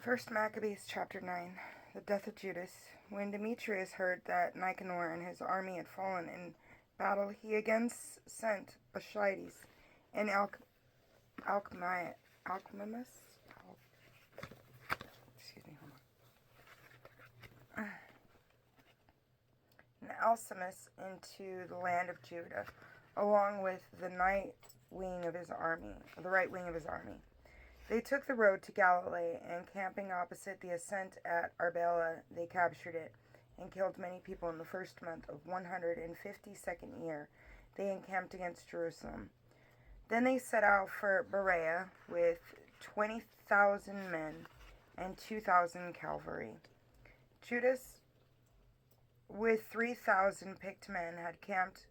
First Maccabees Chapter 9. The death of Judas. When Demetrius heard that Nicanor and his army had fallen in battle, he again sent Bashides and Alchemimus, and Alcimus into the land of Judah, along with the right wing of his army. They took the road to Galilee, and camping opposite the ascent at Arbela, they captured it and killed many people in the first month of 152nd year. They encamped against Jerusalem. Then they set out for Berea with 20,000 men and 2,000 cavalry. Judas, with 3,000 picked men, had camped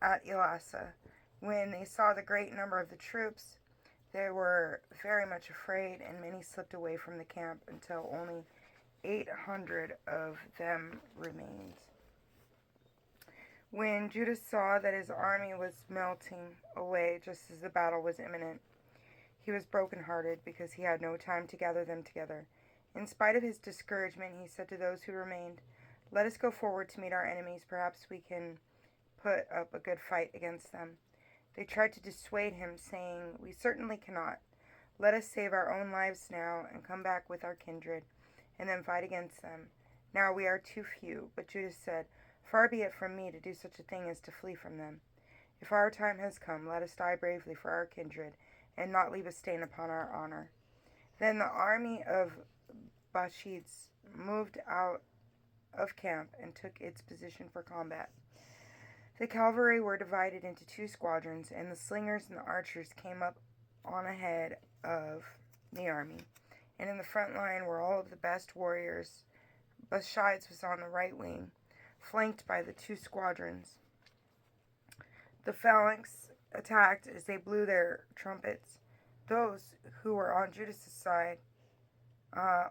at Elasa. When they saw the great number of the troops, they were very much afraid, and many slipped away from the camp until only 800 of them remained. When Judas saw that his army was melting away just as the battle was imminent, he was broken-hearted because he had no time to gather them together. In spite of his discouragement, he said to those who remained, "Let us go forward to meet our enemies. Perhaps we can put up a good fight against them." They tried to dissuade him, saying, "We certainly cannot. Let us save our own lives now and come back with our kindred, and then fight against them. Now we are too few." But Judas said, "Far be it from me to do such a thing as to flee from them. If our time has come, let us die bravely for our kindred, and not leave a stain upon our honor." Then the army of Bashides moved out of camp and took its position for combat. The cavalry were divided into 2 squadrons, and the slingers and the archers came up on ahead of the army. And in the front line were all of the best warriors. Bashides was on the right wing, flanked by the 2 squadrons. The phalanx attacked as they blew their trumpets. Those who were on Judas's side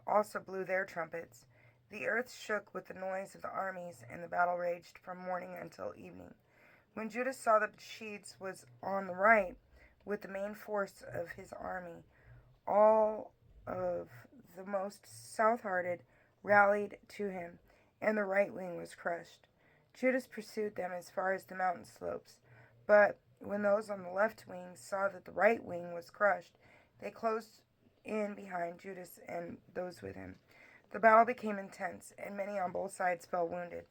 also blew their trumpets. The earth shook with the noise of the armies, and the battle raged from morning until evening. When Judas saw that Bashides was on the right with the main force of his army, all of the most stout-hearted rallied to him, and the right wing was crushed. Judas pursued them as far as the mountain slopes, but when those on the left wing saw that the right wing was crushed, they closed in behind Judas and those with him. The battle became intense, and many on both sides fell wounded.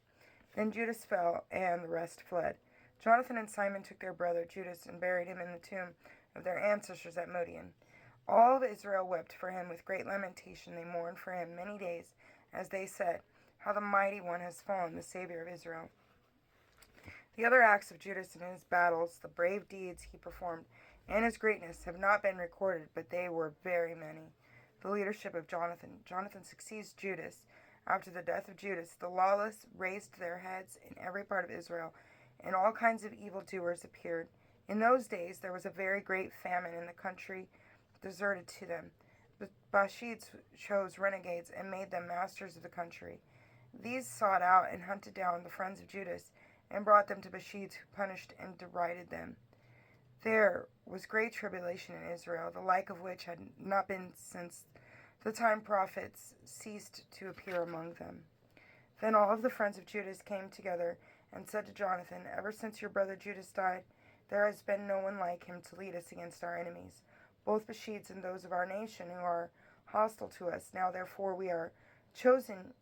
Then Judas fell, and the rest fled. Jonathan and Simon took their brother Judas and buried him in the tomb of their ancestors at Modian. All of Israel wept for him with great lamentation. They mourned for him many days, as they said, "How the mighty one has fallen, the Savior of Israel." The other acts of Judas in his battles, the brave deeds he performed, and his greatness have not been recorded, but they were very many. The leadership of Jonathan. Jonathan succeeds Judas. After the death of Judas, the lawless raised their heads in every part of Israel, and all kinds of evildoers appeared. In those days there was a very great famine, and the country deserted to them. The Bashides chose renegades and made them masters of the country. These sought out and hunted down the friends of Judas, and brought them to Bashides, who punished and derided them. There was great tribulation in Israel, the like of which had not been since the time prophets ceased to appear among them. Then all of the friends of Judas came together and said to Jonathan, "Ever since your brother Judas died, there has been no one like him to lead us against our enemies, both Bashides and those of our nation who are hostile to us. Now therefore we have chosen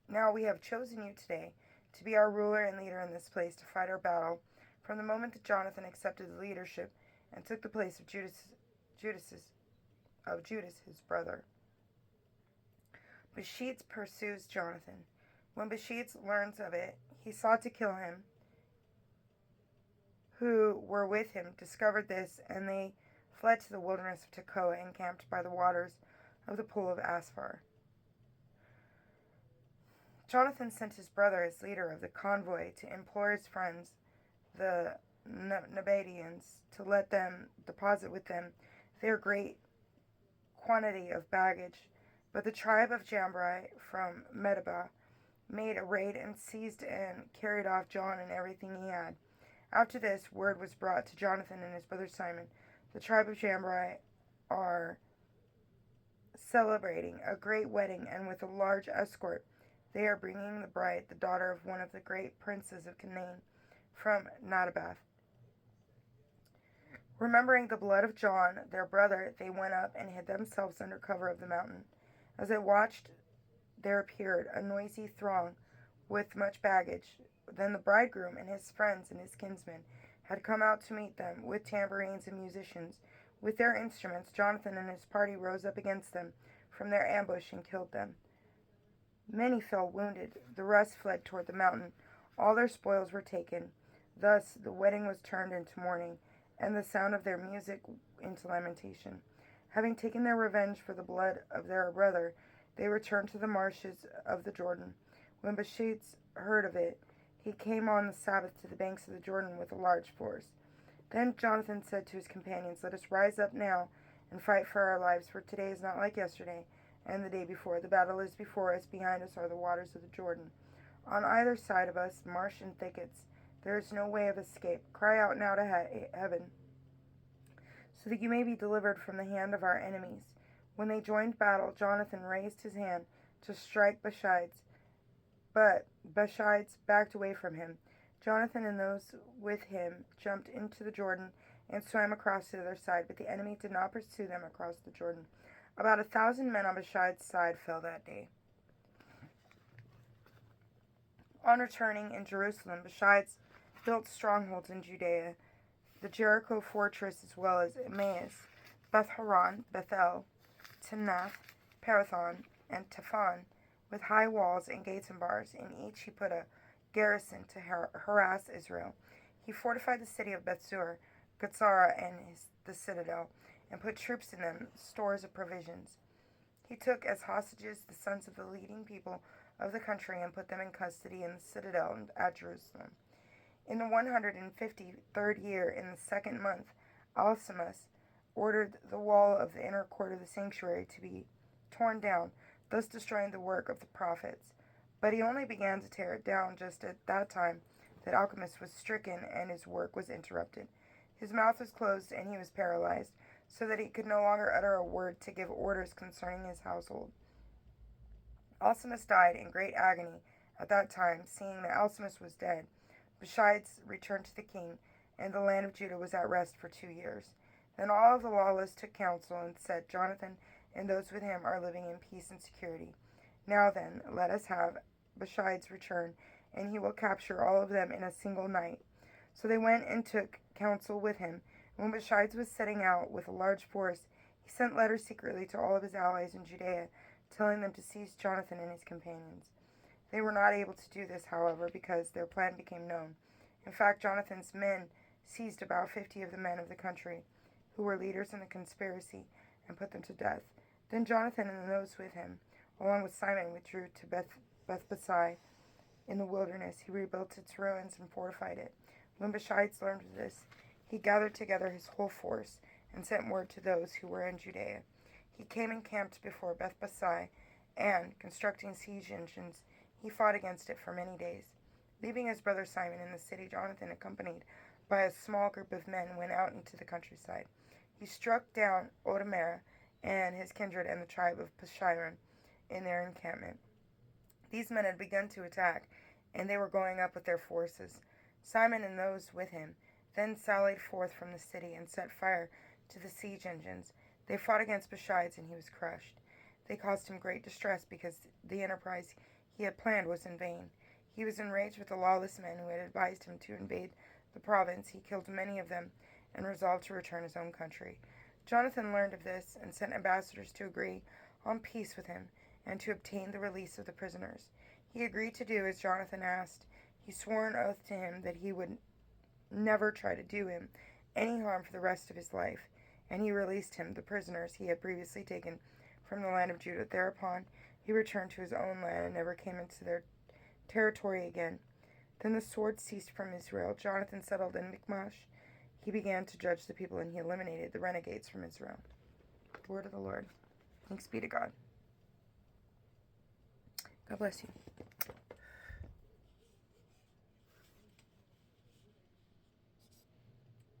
you today to be our ruler and leader in this place, to fight our battle." From the moment that Jonathan accepted the leadership and took the place of Judas, his brother. Bashides pursues Jonathan. When Bashides learns of it, he sought to kill him. Who were with him discovered this, and they fled to the wilderness of Tekoa and camped by the waters of the pool of Asphar. Jonathan sent his brother as leader of the convoy to implore his friends, the Nabateans, to let them deposit with them their great quantity of baggage. But the tribe of Jambri from Medeba made a raid and seized and carried off John and everything he had. After this, word was brought to Jonathan and his brother Simon, "The tribe of Jambri are celebrating a great wedding, and with a large escort they are bringing the bride, the daughter of one of the great princes of Canaan, from Nadabath. Remembering the blood of John, their brother, they went up and hid themselves under cover of the mountain. As they watched, there appeared a noisy throng with much baggage. Then the bridegroom and his friends and his kinsmen had come out to meet them, with tambourines and musicians. With their instruments, Jonathan and his party rose up against them from their ambush and killed them. Many fell wounded. The rest fled toward the mountain. All their spoils were taken. Thus the wedding was turned into mourning, and the sound of their music into lamentation. Having taken their revenge for the blood of their brother, they returned to the marshes of the Jordan. When Bashades heard of it, he came on the Sabbath to the banks of the Jordan with a large force. Then Jonathan said to his companions, "Let us rise up now and fight for our lives, for today is not like yesterday and the day before. The battle is before us, behind us are the waters of the Jordan. On either side of us, marsh and thickets. There is no way of escape. Cry out now to heaven, so that you may be delivered from the hand of our enemies." When they joined battle, Jonathan raised his hand to strike Bashades, but Bashades backed away from him. Jonathan and those with him jumped into the Jordan and swam across to the other side, but the enemy did not pursue them across the Jordan. About 1,000 men on Bashades' side fell that day. On returning in Jerusalem, Bashades built strongholds in Judea, the Jericho fortress, as well as Emmaus, Beth-horon, Bethel, Timnath, Parathon, and Taphan, with high walls and gates and bars. In each he put a garrison to harass Israel. He fortified the city of Bethsur, Gatzara, and the citadel, and put troops in them, stores of provisions. He took as hostages the sons of the leading people of the country and put them in custody in the citadel at Jerusalem. In the 153rd year, in the 2nd month, Alcimus ordered the wall of the inner court of the sanctuary to be torn down, thus destroying the work of the prophets. But he only began to tear it down just at that time that Alcimus was stricken and his work was interrupted. His mouth was closed and he was paralyzed, so that he could no longer utter a word to give orders concerning his household. Alcimus died in great agony at that time, seeing that Alcimus was dead. Bashades returned to the king, and the land of Judah was at rest for 2 years. Then all of the lawless took counsel and said, "Jonathan and those with him are living in peace and security. Now then, let us have Bashades return, and he will capture all of them in a single night." So they went and took counsel with him. When Bashades was setting out with a large force, he sent letters secretly to all of his allies in Judea, telling them to seize Jonathan and his companions. They were not able to do this, however, because their plan became known. In fact, Jonathan's men seized about 50 of the men of the country, who were leaders in the conspiracy, and put them to death. Then Jonathan and those with him, along with Simon, withdrew to Bethbasai in the wilderness. He rebuilt its ruins and fortified it. When Bashades learned of this, he gathered together his whole force and sent word to those who were in Judea. He came and camped before Bethbasai, and, constructing siege engines, he fought against it for many days. Leaving his brother Simon in the city, Jonathan, accompanied by a small group of men, went out into the countryside. He struck down Odomera and his kindred and the tribe of Pashiron in their encampment. These men had begun to attack, and they were going up with their forces. Simon and those with him then sallied forth from the city and set fire to the siege engines. They fought against Bashades, and he was crushed. They caused him great distress because the enterprise he had planned was in vain. He was enraged with the lawless men who had advised him to invade the province. He killed many of them and resolved to return his own country. Jonathan learned of this and sent ambassadors to agree on peace with him and to obtain the release of the prisoners. He agreed to do as Jonathan asked. He swore an oath to him that he would never try to do him any harm for the rest of his life, and he released him, the prisoners he had previously taken from the land of Judah. Thereupon he returned to his own land and never came into their territory again. Then the sword ceased from Israel. Jonathan settled in Michmash. He began to judge the people, and he eliminated the renegades from Israel. The word of the Lord. Thanks be to God. God bless you.